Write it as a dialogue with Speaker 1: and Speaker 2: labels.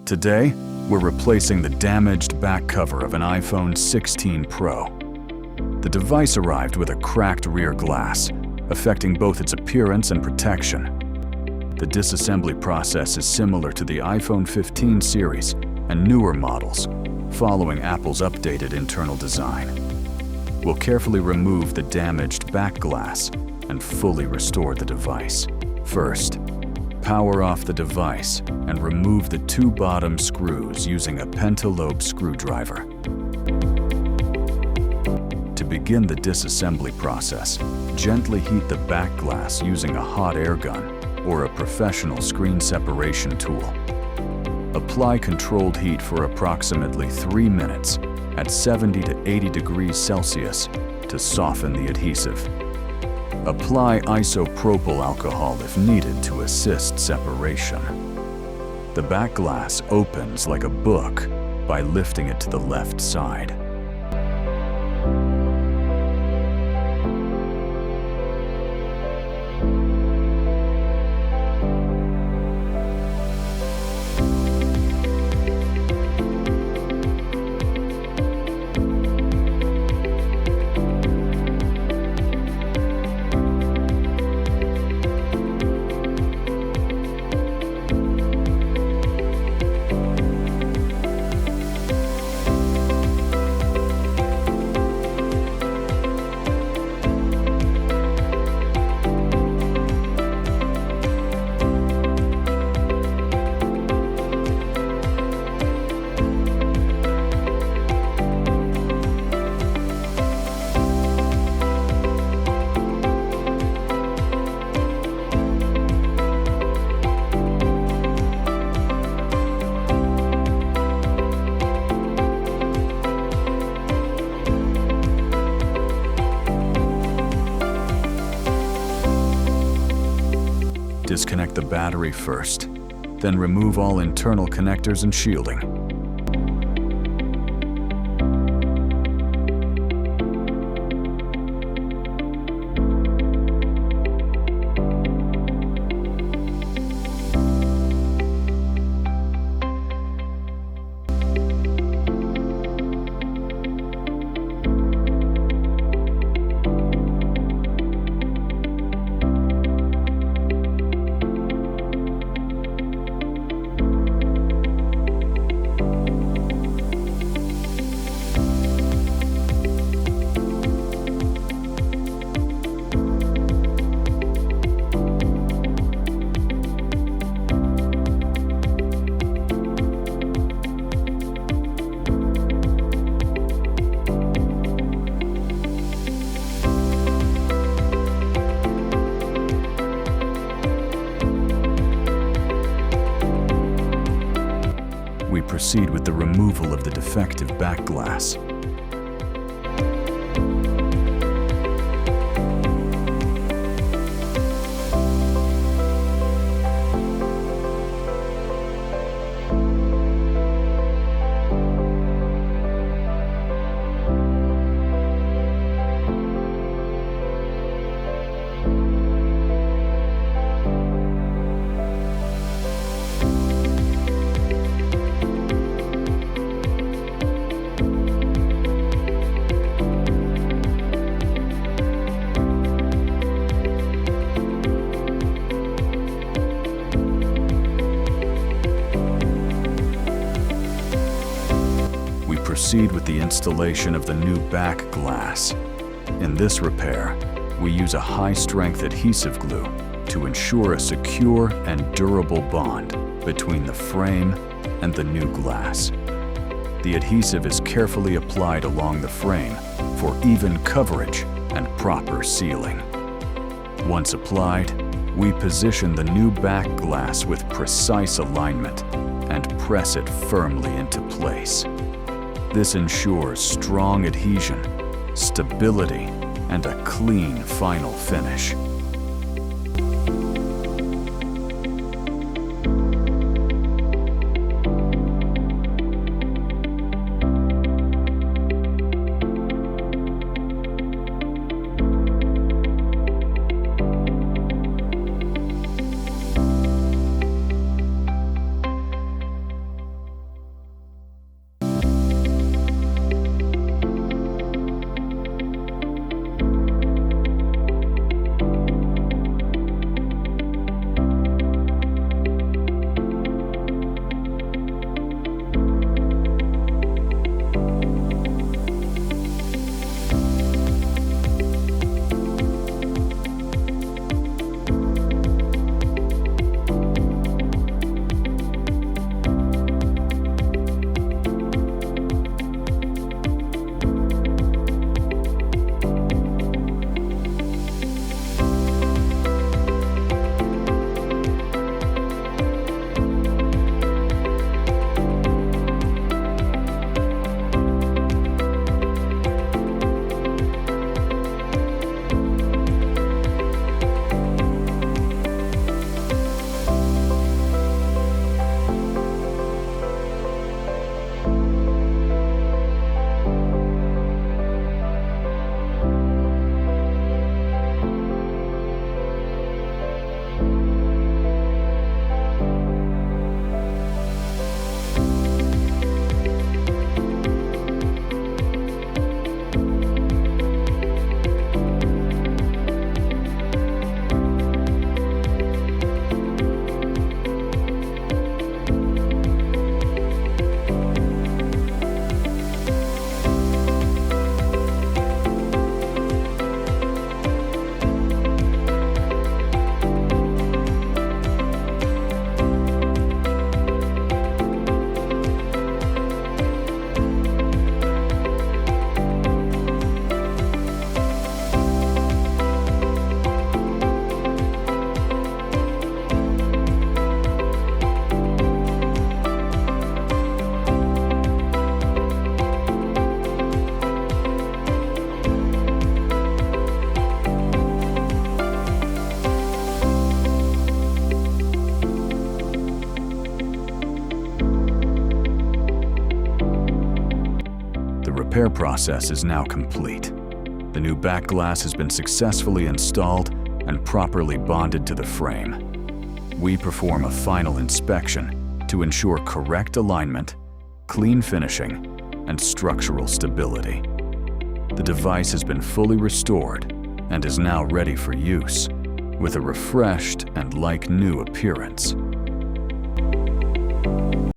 Speaker 1: Today, we're replacing the damaged back cover of an iPhone 16 Pro. The device arrived with a cracked rear glass, affecting both its appearance and protection. The disassembly process is similar to the iPhone 15 series and newer models, following Apple's updated internal design. We'll carefully remove the damaged back glass and fully restore the device. First, power off the device and remove the two bottom screws using a pentalobe screwdriver. To begin the disassembly process, gently heat the back glass using a hot air gun or a professional screen separation tool. Apply controlled heat for approximately 3 minutes at 70 to 80 degrees Celsius to soften the adhesive. Apply isopropyl alcohol if needed to assist separation. The back glass opens like a book by lifting it to the left side. Disconnect the battery first, then remove all internal connectors and shielding. We proceed with the removal of the defective back glass. Proceed with the installation of the new back glass. In this repair, we use a high-strength adhesive glue to ensure a secure and durable bond between the frame and the new glass. The adhesive is carefully applied along the frame for even coverage and proper sealing. Once applied, we position the new back glass with precise alignment and press it firmly into place. This ensures strong adhesion, stability, and a clean final finish. repair process is now complete. The new back glass has been successfully installed and properly bonded to the frame. We perform a final inspection to ensure correct alignment, clean finishing, and structural stability. The device has been fully restored and is now ready for use, with a refreshed and like-new appearance.